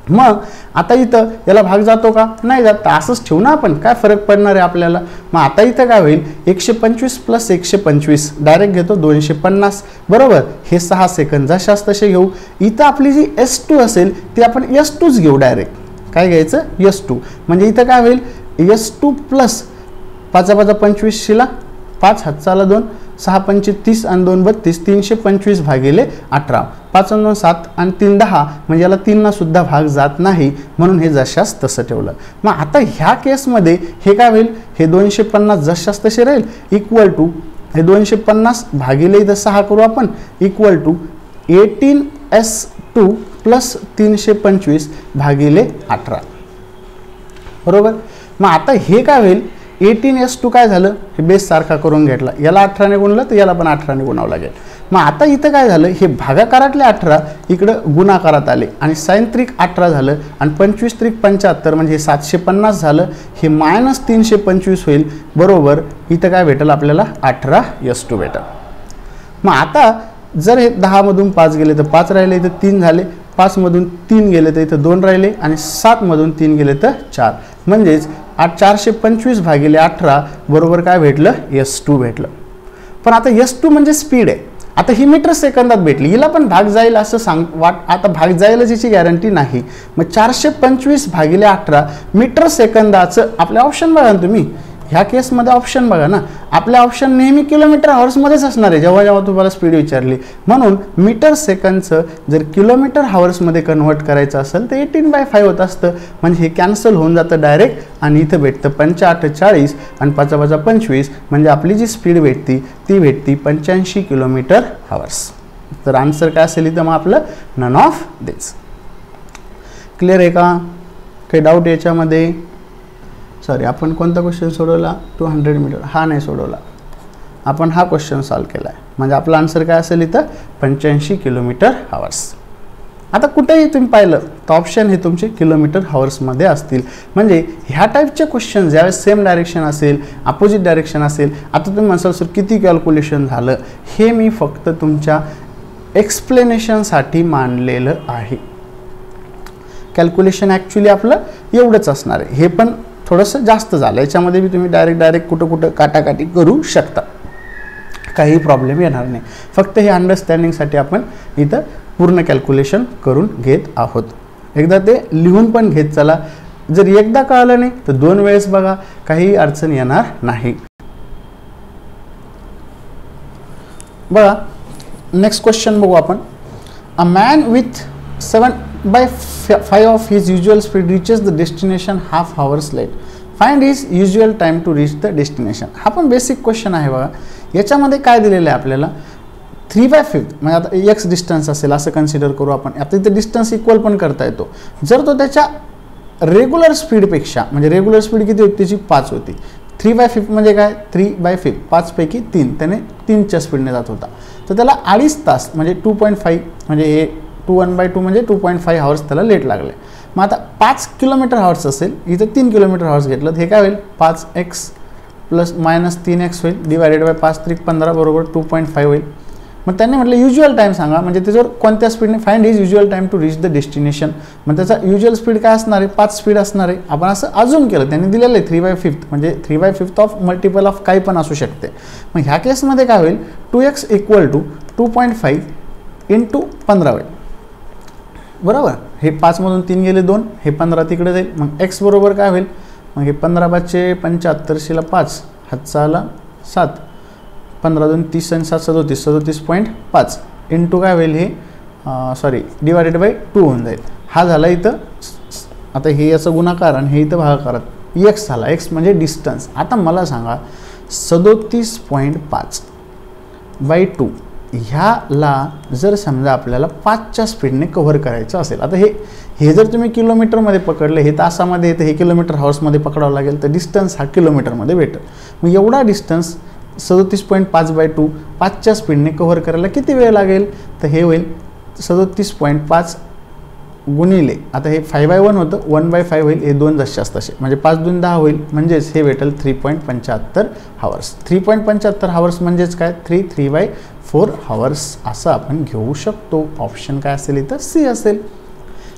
मग आता इथं याला भाग जातो का, नाही जात. असंच ठेवू ना आपण, काय फरक पडणार आहे आपल्याला. मग आता इथं काय होईल, 125 + 125 डायरेक्ट घेतो 250. बरोबर. हे 6 सेकंद जशास तसे घेऊ. इथं आपली जी S2 असेल ती आपण S2च घेऊ डायरेक्ट. काय घ्यायचं S2. म्हणजे इथं काय होईल S2 + 5 × 25 शिला 5 हातचाला 2, 6 पंचे 30 आणि 2 32, 325 भागिले 18, 5 आणि 2 7 आणि 3 10. म्हणजे याला 3 सुद्धा भाग जात नाही, म्हणून हे जशास तसं ठेवलं. मग आता ह्या केसमध्ये हे काय होईल, हे 250 जशास तसे राहील इक्वल टू हे 250 भागिले इथं 6 करू आपण इक्वल टू 18S2 + 325 भागिले 18. बरोबर. मग आता हे काय होईल, 18S2 काय झालं, हे बेस सारखा करून घेतला, याला 18 ने गुणलं तर याला पण 18 ने गुणावं लागेल. मग आता इथं काय झालं, हे भागाकारातले 18 इकडं गुणाकारात आले आणि साइन त्रिक 18 झालं आणि 25 त्रिक 75 म्हणजे हे 750 झालं. हे -325 होईल. बरोबर. इथं काय भेटेल आपल्याला 18S2 भेटेल. मग आता जर हे 10 मधून 5 गेले तर 5 राहिले, इथं 3 झाले. 5 मधून 3 गेले तर इथं 2 राहिले आणि 7 मधून 3 गेले तर 4. म्हणजेच 425 भागिले 18 बरोबर काय भेटलं, S2 भेटलं. पण आता S2 म्हणजे स्पीड आहे. आता ही मीटर सेकंदात भेटली, हिला पण भाग जाईल असं आता भाग जायला याची गॅरंटी नाही. मग 425/18 मीटर सेकंदाचं आपल्या ऑप्शन बघा ना तुम्ही, ह्या केसमध्ये ऑप्शन बघा ना, आपल्या ऑप्शन नेहमी किलोमीटर हॉर्समध्येच असणार आहे जेव्हा जेव्हा तुम्हाला स्पीड विचारली. म्हणून मीटर सेकंदचं जर किलोमीटर हॉर्समध्ये कन्वर्ट करायचं असेल तर 18/5 होत असतं. म्हणजे हे कॅन्सल होऊन जातं डायरेक्ट आणि इथं भेटतं 45 आणि 5×5=25 म्हणजे आपली जी स्पीड भेटती ती भेटती 85 किलोमीटर हॉर्स. तर आन्सर काय असेल इथं मग आपलं नन ऑफ दिस. क्लिअर आहे का? काही डाऊट याच्यामध्ये? सॉरी, आपण कोणता क्वेश्चन सोडवला? 200 मीटर. हा नाही सोडवला आपण, हा क्वेश्चन सॉल्व केला आहे. म्हणजे आपला आन्सर काय असेल इथं 85 किलोमीटर हॉर्स. आता कुठेही तुम्ही पाहिलं तर ऑप्शन हे तुमचे किलोमीटर हॉर्समध्ये असतील. म्हणजे ह्या टाईपचे क्वेश्चन ज्यावेळेस सेम डायरेक्शन असेल, अपोजिट डायरेक्शन असेल, आता तुम्ही म्हणाल सर किती कॅल्क्युलेशन झालं, हे मी फक्त तुमच्या एक्सप्लेनेशनसाठी मांडलेलं आहे. कॅल्क्युलेशन ॲक्च्युली आपलं एवढंच असणार आहे. हे पण थोडंसं जास्त झालं, याच्यामध्ये बी तुम्ही डायरेक्ट कुठं काटाकाटी करू शकता, काही प्रॉब्लेम येणार नाही. फक्त हे अंडरस्टँडिंगसाठी आपण इथं पूर्ण कॅल्क्युलेशन करून घेत आहोत. एकदा ते लिहून पण घेत चला. जर एकदा कळलं नाही तर 2 वेळेस बघा, काही अडचण येणार नाही. बघा नेक्स्ट क्वेश्चन बघू आपण. A man with 7/5 of his usual speed reaches the destination half hours late. Find his usual time to reach the destination. हा पण बेसिक क्वेश्चन आहे बघा. याच्यामध्ये काय दिलेलं आहे आपल्याला, 3/5 म्हणजे आता x डिस्टन्स असेल असं कन्सिडर करू आपण. आता इथे डिस्टन्स इक्वल पण करता येतो. जर तो त्याच्या रेग्युलर स्पीडपेक्षा, म्हणजे रेग्युलर स्पीड किती होती त्याची 5 होती, 3/5 म्हणजे काय, 3/5 5 पैकी 3, त्याने 3च्या स्पीडने जात होता. तर त्याला 2.5 तास म्हणजे 2.5 म्हणजे हे 1/2 म्हणजे 2.5 हॉर्स त्याला लेट लागले. मग आता 5 किलोमीटर हॉर्स असेल, इथं 3 किलोमीटर हॉर्स घेतलं तर हे काय होईल, 5x + -3x होईल, डिवायडेड बाय 5 × 15 बरोबर 2.5 होईल. मग त्यांनी म्हटलं युज्युअल टाईम सांगा, म्हणजे त्याच्यावर कोणत्या स्पीडने, find his usual time to reach the destination. मग त्याचा युज्युअल स्पीड काय असणार आहे, 5 स्पीड असणार आहे. आपण असं अजून केलं, त्यांनी दिलेलं आहे 3/5 म्हणजे 3/5 ऑफ मल्टिपल ऑफ काही पण असू शकते. मग ह्या केसमध्ये काय होईल, 2x = 2.5 × 15 होईल. बरोबर, हे 5 मधून 3 गेले 2, हे 15 तिकडे जाईल. मग x बरोबर काय होईल, मग हे 15×5 = 75, 5 हातचा आला 7, 15×2 = 30 आणि 7 = 37.5 इंटू काय होईल, हे सॉरी डिवायडेड बाय 2 होऊन जाईल. हा झाला इथं, आता हे याचा गुणाकार आणि हे इथं भागाकारात x झाला. x म्हणजे डिस्टन्स. आता मला सांगा 37.5/2 ह्याला जर समजा आपल्याला 5च्या स्पीडने कव्हर करायचं असेल, आता हे जर तुम्ही किलोमीटरमध्ये पकडलं, हे तासामध्ये येतं, हे किलोमीटर हॉर्समध्ये पकडावं लागेल, तर डिस्टन्स हा किलोमीटरमध्ये भेटेल. मग एवढा डिस्टन्स 37.5/2 5च्या स्पीडने कव्हर करायला किती वेळ लागेल, तर हे होईल 37.5 गुणिले, आता हे 5/1 होतं, 1/5 होईल, हे 2 जशास तसे, म्हणजे 5×2 = 10 होईल, म्हणजेच हे भेटेल 3.75 हॉर्स. 3.75 हॉर्स म्हणजेच काय, 3/4 हॉर्स असं आपण घेऊ शकतो. ऑप्शन काय असेल इथं, सी असेल.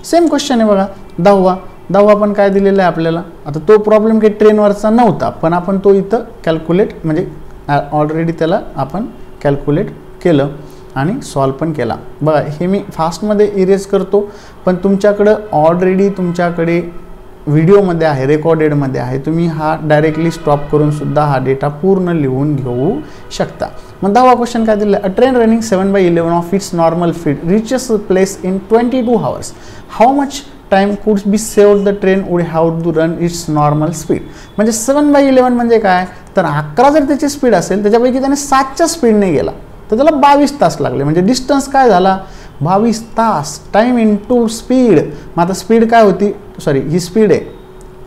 सेम क्वेश्चन आहे बघा 10वा पण काय दिलेलं आहे आपल्याला. आता तो प्रॉब्लेम काही ट्रेनवरचा नव्हता, पण आपण तो इथं कॅल्क्युलेट म्हणजे ऑलरेडी त्याला आपण कॅल्क्युलेट केलं आणि सॉल्व पण केला. बघा हे मी फास्टमध्ये इरेज करतो, पण तुमच्याकडं ऑलरेडी तुमच्याकडे व्हिडिओमध्ये आहे, रेकॉर्डेडमध्ये आहे, तुम्ही हा डायरेक्टली स्टॉप करून सुद्धा हा डेटा पूर्ण लिहून घेऊ शकता. मग 10वा क्वेश्चन काय दिलं, a train running 7/11 of its normal speed reaches place in 22 hours. How much time could be saved the train would have to run its normal speed. म्हणजे 7/11 म्हणजे काय, तर 11 जर त्याची स्पीड असेल, त्याच्यापैकी त्याने 7च्या स्पीडने गेला तर त्याला 22 तास लागले. म्हणजे डिस्टन्स काय झाला, 22 तास. Time into speed. मग आता स्पीड काय होती, सॉरी ही स्पीड आहे,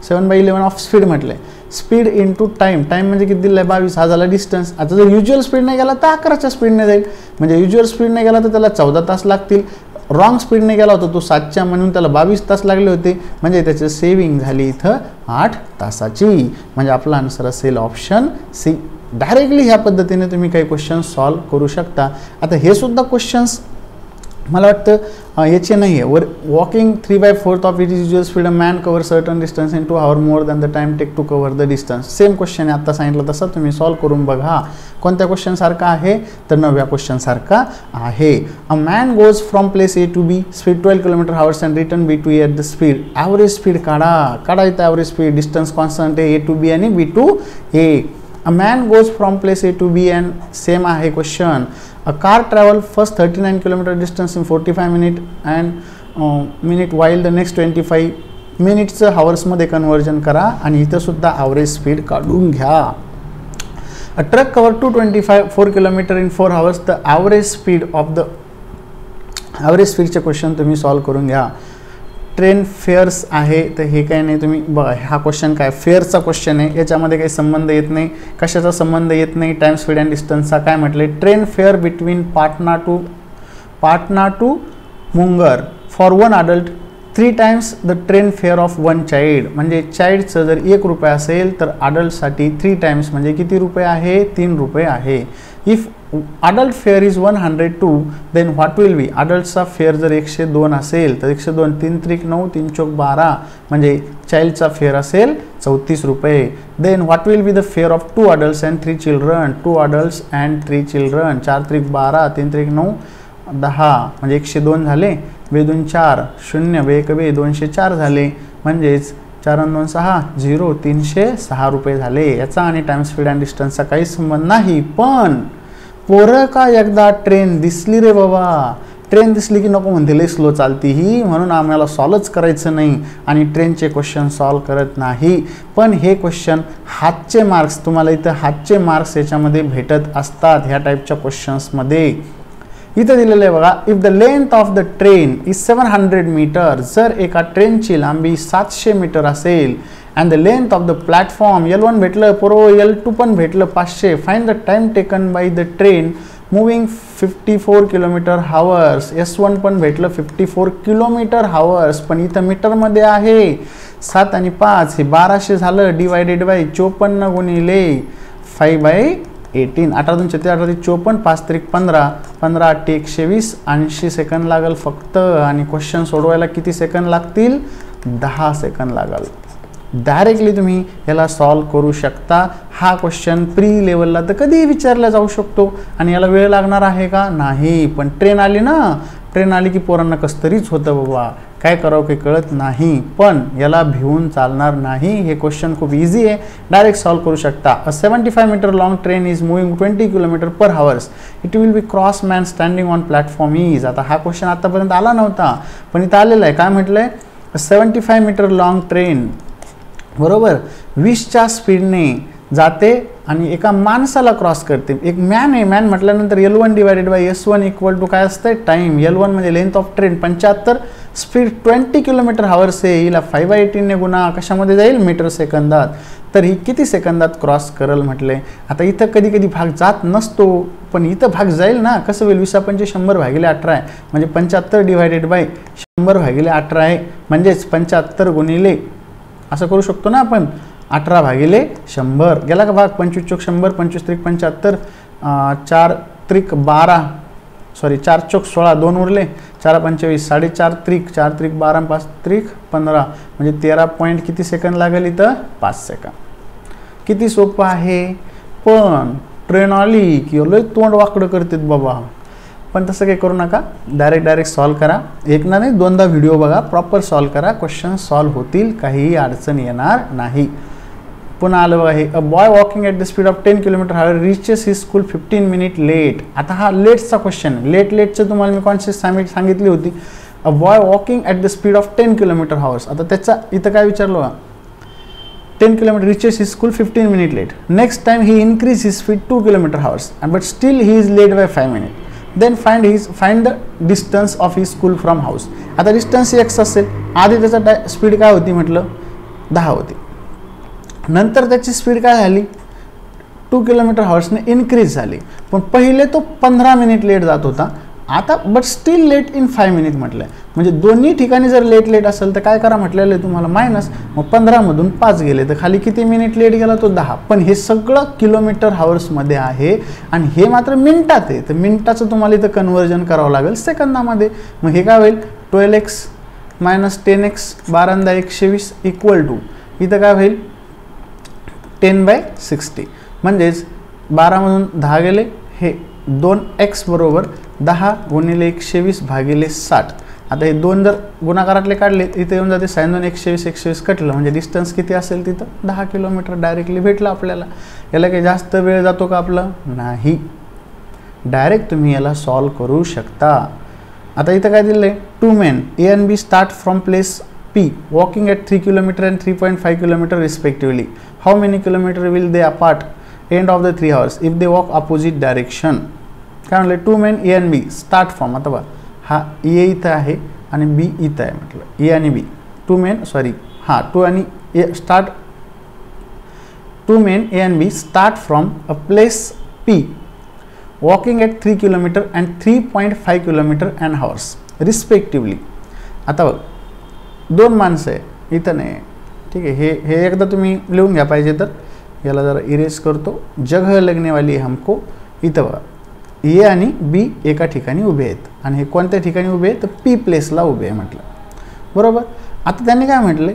7/11 ऑफ स्पीड म्हटलं, स्पीड इंटू टाइम. टाइम म्हणजे किती दिलं आहे, 22. हा झाला डिस्टन्स. आता जर युज्युअल स्पीडने गेला तर 11च्या स्पीडने जाईल. म्हणजे युज्युअल स्पीडने गेला तर त्याला 14 तास लागतील. रॉंग स्पीडने गेला होता तो 7च्या, म्हणून त्याला 22 तास लागले होते. म्हणजे त्याची सेव्हिंग झाली इथं 8 तासाची. म्हणजे आपला आन्सर असेल ऑप्शन सी. डायरेक्टली ह्या पद्धतीने तुम्ही काही क्वेश्चन सॉल्व करू शकता. आता हे सुद्धा क्वेश्चन्स मला वाटतं याचे नाही आहे. Walking 3/4 of it is usual speed, a man cover certain distance in 2 hours more than the time take to cover the distance. Same question आहे, आत्ता सांगितलं तसं तुम्ही सॉल्व करून बघा. कोणत्या क्वेश्चन सारखा आहे तर 9व्या क्वेश्चन सारखा आहे. A man goes from place A to B, speed 12 km/h and return B to A at the speed. Average speed काढा इथं ॲव्हरेज स्पीड, डिस्टन्स कॉन्स्टंट आहे A to B आणि B to A. A man goes from place A to B and same आहे question. A car travel first 39 km distance in 45 minute while the next 25 minutes hours मध्ये conversion करा आणि इथं सुद्धा average speed काढून घ्या. A truck cover 224 km in 4 hours. the average speed of the average speedचे question तुम्ही सॉल्व करून घ्या. ट्रेन फेअर्स आहे तर हे काही नाही, तुम्ही बघा हा क्वेश्चन काय फेअरचा क्वेश्चन आहे, याच्यामध्ये काही संबंध येत नाही. कशाचा संबंध येत नाही, टाइम स्पीड अँड डिस्टन्सचा. काय म्हटले, train fare between Patna to Munger for 1 adult 3 times the train fare of 1 child. म्हणजे चाइल्डचं जर 1 रुपया असेल तर अडल्टसाठी 3 times म्हणजे किती रुपये आहे, 3 रुपये आहे. If adult fare is 102 then what will be, अडल्टचा फेअर जर 102 असेल तर 102 3 त्रिक 9 3 चौक 12 म्हणजे चाइल्डचा फेअर असेल 34 रुपये. Then what will be the fare of 2 adults and 3 children, 2 adults and 3 children. 4 त्रिक 12 3 त्रिक 9 10 म्हणजे 102 झाले, 2 2 4 0 2 1 2 204 झाले, म्हणजेच 4 आणि 2 6 0 306 रुपये झाले. याचा आणि टाइम स्पीड अँड डिस्टन्सचा काही संबंध नाही. पण पोरं का एकदा ट्रेन दिसली रे बाबा, ट्रेन दिसली की नको म्हणते लई स्लो चालती ही, म्हणून आम्हाला सॉल्वच करायचं नाही आणि ट्रेनचे क्वेश्चन सॉल्व करत नाही. पण हे क्वेश्चन हातचे मार्क्स तुम्हाला इथं हातचे मार्क्स याच्यामध्ये भेटत असतात ह्या टाईपच्या क्वेश्चन्समध्ये. इथं दिलेलं आहे बघा, if the length of the train is 700 metre, जर एका ट्रेनची लांबी 700 मीटर असेल and the length of the platform L1 भेटलं, L2 पण भेटलं 500, find the time taken by the train moving 54 km/h. S1 पण भेटलं 54 km/h, पण इथं मीटरमध्ये आहे. 7 आणि 5 हे 1200 झालं, डिवायडेड बाय 54 गुणिले 5/18. 18 2 34 18 54 5 त्रिक 15 15 8 120 80 सेकंद लागल फक्त. आणि क्वेश्चन सोडवायला किती सेकंद लागतील, 10 सेकंद लागल. डायरेक्टली तुम्ही याला सॉल्व करू शकता. हा क्वेश्चन प्री लेवलला तर कधीही विचारला जाऊ शकतो आणि याला वेळ लागणार आहे का, नाही. पण ट्रेन आली ना, ट्रेन आली की पोरांना कसतरीच होतं बाबा, काय करावं काही कळत नाही. पण याला भिवून चालणार नाही, हे क्वेश्चन खूप इझी आहे, डायरेक्ट सॉल्व करू शकता. A 75 metre long train is moving 20 km/h. It will be cross man standing on platform is. आता हा क्वेश्चन आतापर्यंत आला नव्हता पण इथं आलेला आहे. काय म्हटलंय, 75 मीटर लॉंग ट्रेन बरोबर 20च्या स्पीडने जाते आणि एका माणसाला क्रॉस करते. एक मॅन आहे, मॅन म्हटल्यानंतर L1 divided by S1 equal to काय असतं, टाइम. L1 म्हणजे length of train 75, speed 20 km/h आहे. हिला 5/18 ने गुणा कशामध्ये जाईल, मीटर सेकंदात. तर ही किती सेकंदात क्रॉस करल म्हटले. आता इथं कधी कधी भाग जात नसतो पण इथं भाग जाईल ना, कसं होईल, 20 5 100/18 आहे म्हणजे 75 डिवायडेड बाय 100/18 आहे, म्हणजेच 75 गुणिले असं करू शकतो ना आपण 18/100. गेला का भाग, 25 चौक 100 25 त्रिक 75 4 त्रिक 12 सॉरी 4 चौक 16 2 उरले 4 25 4.5 त्रिक 4 त्रिक 12 5 त्रिक 15 म्हणजे 13 पॉईंट किती सेकंद लागेल इथं, 5 सेकंद. किती सोपं आहे. पण ट्रेन आली की लय तोंड वाकडं करतात बाबा. पण तसं काही करू नका, डायरेक्ट सॉल्व करा. एक ना नाही 2दा व्हिडिओ बघा, प्रॉपर सॉल्व करा, क्वेश्चन सॉल्व होतील, काहीही अडचण येणार नाही. पुन्हा आलं बघा हे, a boy walking at the speed of 10 km/h reaches his school 15 minutes late. आता हा लेटचा क्वेश्चन, लेटचं तुम्हाला मी कॉन्सेप्ट सांगितली होती. अ boy walking at the speed of 10 km/h. आता त्याचा इथं काय विचारलं बघा, 10 km reaches his school 15 minutes late. Next time he increases his speed 2 km/h, but still he is late by 5 minutes. Then find the distance of his school from house. आता distance x असेल, आधी त्याचा speed काय होती म्हटलं 10 होती, नंतर त्याची स्पीड काय झाली 2 km/h ने इन्क्रीज झाली. पण पहिले तो 15 मिनिट लेट जात होता, आता but still late in 5 minute म्हटलं आहे, म्हणजे दोन्ही ठिकाणी जर लेट असेल तर काय करा म्हटलेलं आहे तुम्हाला मायनस, मग 15मधून 5 गेले तर खाली किती मिनिट लेट गेला तो 10. पण हे सगळं किलोमीटर हावर्समध्ये आहे आणि हे मात्र मिनिटात आहे, तर मिनिटाचं तुम्हाला इथं कन्व्हर्जन करावं लागेल सेकंदामध्ये. मग हे काय होईल 12x minus 10x 12×120 equal to इथं काय होईल 10/60, म्हणजेच 12मधून 10 गेले, हे 2x बरोबर 10 गुणिले 120 भागिले 60. आता हे 2 जर गुणाकारातले काढले इथे येऊन जाते sin 2 120 कटलं, म्हणजे डिस्टन्स किती असेल तिथं 10 किलोमीटर डायरेक्टली भेटलं आपल्याला. याला काही जास्त वेळ जातो का आपलं, नाही, डायरेक्ट तुम्ही याला सॉल्व करू शकता. आता इथं काय दिलं आहे, 2 men A and B start from place P walking at 3 km and 3.5 km respectively. How many km will they apart end of the 3 hours if they walk opposite direction? काय म्हणलं 2 men A and B start from, आता बघा हा A इथं आहे आणि B इथं आहे, म्हटलं A आणि B 2 men सॉरी हां 2 आणि A start 2 men A and B start from a place P walking at 3 km and 3.5 km an hours respectively. आता बघ 2 माणसं आहे इथं नाही, ठीक आहे, हे एकदा तुम्ही लिहून घ्या पाहिजे तर. याला जरा इरेज करतो. जगह लगने वाली हमको, इथं बघा ए आणि बी एका ठिकाणी उभे आहेत आणि हे कोणत्या ठिकाणी उभे आहेत तर पी प्लेसला उभे आहे म्हटलं, बरोबर. आता त्यांनी काय म्हटलं,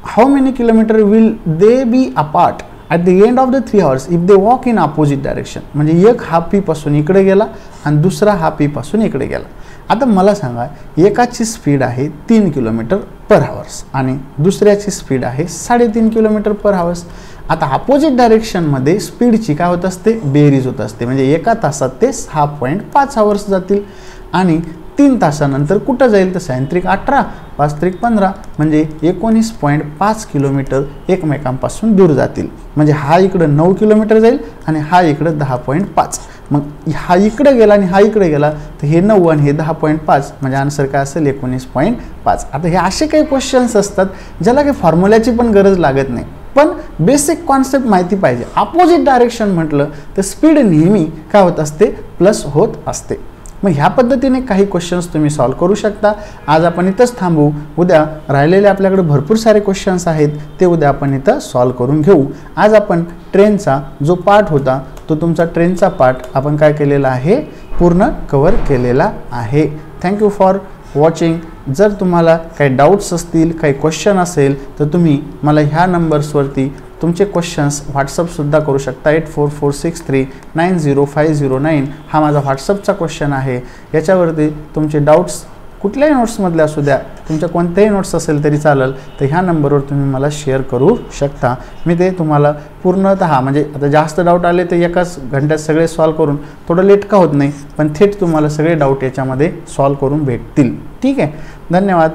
how many kilometre will they B apart at the end of the 3 hours if they walk in opposite direction. म्हणजे एक हा पी पासून इकडे गेला आणि दुसरा हा पी पासून इकडे गेला. आता मला सांगा, एकाची स्पीड आहे 3 km/h आणि दुसऱ्याची स्पीड आहे 3.5 km/h. आता अपोजिट डायरेक्शनमध्ये स्पीडची काय होत असते, बेरीज होत असते, म्हणजे एका तासात ते 6.5 hours जातील आणि 3 तासानंतर कुठं जाईल तर 6×18 5×15 म्हणजे 19.5 किलोमीटर एकमेकांपासून दूर जातील. म्हणजे हा इकडं 9 किलोमीटर जाईल आणि हा इकडं 10.5. मग हा इकडे गेला आणि हा इकडे गेला तर हे 9 आणि हे 10.5 म्हणजे आन्सर काय असेल 19.5. आता हे असे काही क्वेश्चन्स असतात ज्याला काही फॉर्म्युल्याची पण गरज लागत नाही, पण बेसिक कॉन्सेप्ट माहिती पाहिजे. अपोजिट डायरेक्शन म्हटलं तर स्पीड नेहमी काय होत असते, प्लस होत असते. मग ह्या पद्धतीने काही क्वेश्चन्स तुम्ही सॉल्व करू शकता. आज आपण इथंच थांबू, उद्या राहिलेले आपल्याकडे भरपूर सारे क्वेश्चन्स आहेत ते उद्या आपण इथं सॉल्व करून घेऊ. आज आपण ट्रेनचा जो पार्ट होता तो तुमचा ट्रेनचा पार्ट आपण काय केलेला आहे, पूर्ण कव्हर केलेला आहे. Thank you for watching. जर तुम्हाला काही डाऊट्स असतील, काही क्वेश्चन असेल तर तुम्ही मला ह्या नंबर्सवरती तुमचे क्वेश्चन्स व्हॉट्सअपसुद्धा करू शकता. 8446390509 हा माझा व्हॉट्सअपचा क्वेश्चन आहे. याच्यावरती तुमचे डाऊट्स कुठल्याही नोट्समधले असू द्या, तुमच्या कोणत्याही नोट्स असेल तरी चालेल, तर ह्या नंबरवर तुम्ही मला शेअर करू शकता. मी ते तुम्हाला पूर्णतः, म्हणजे आता जास्त डाऊट आले तर एकाच घंट्यात सगळे सॉल्व करून, थोडं लेट का होत नाही पण थेट तुम्हाला सगळे डाऊट याच्यामध्ये सॉल्व करून भेटतील. ठीक आहे, धन्यवाद.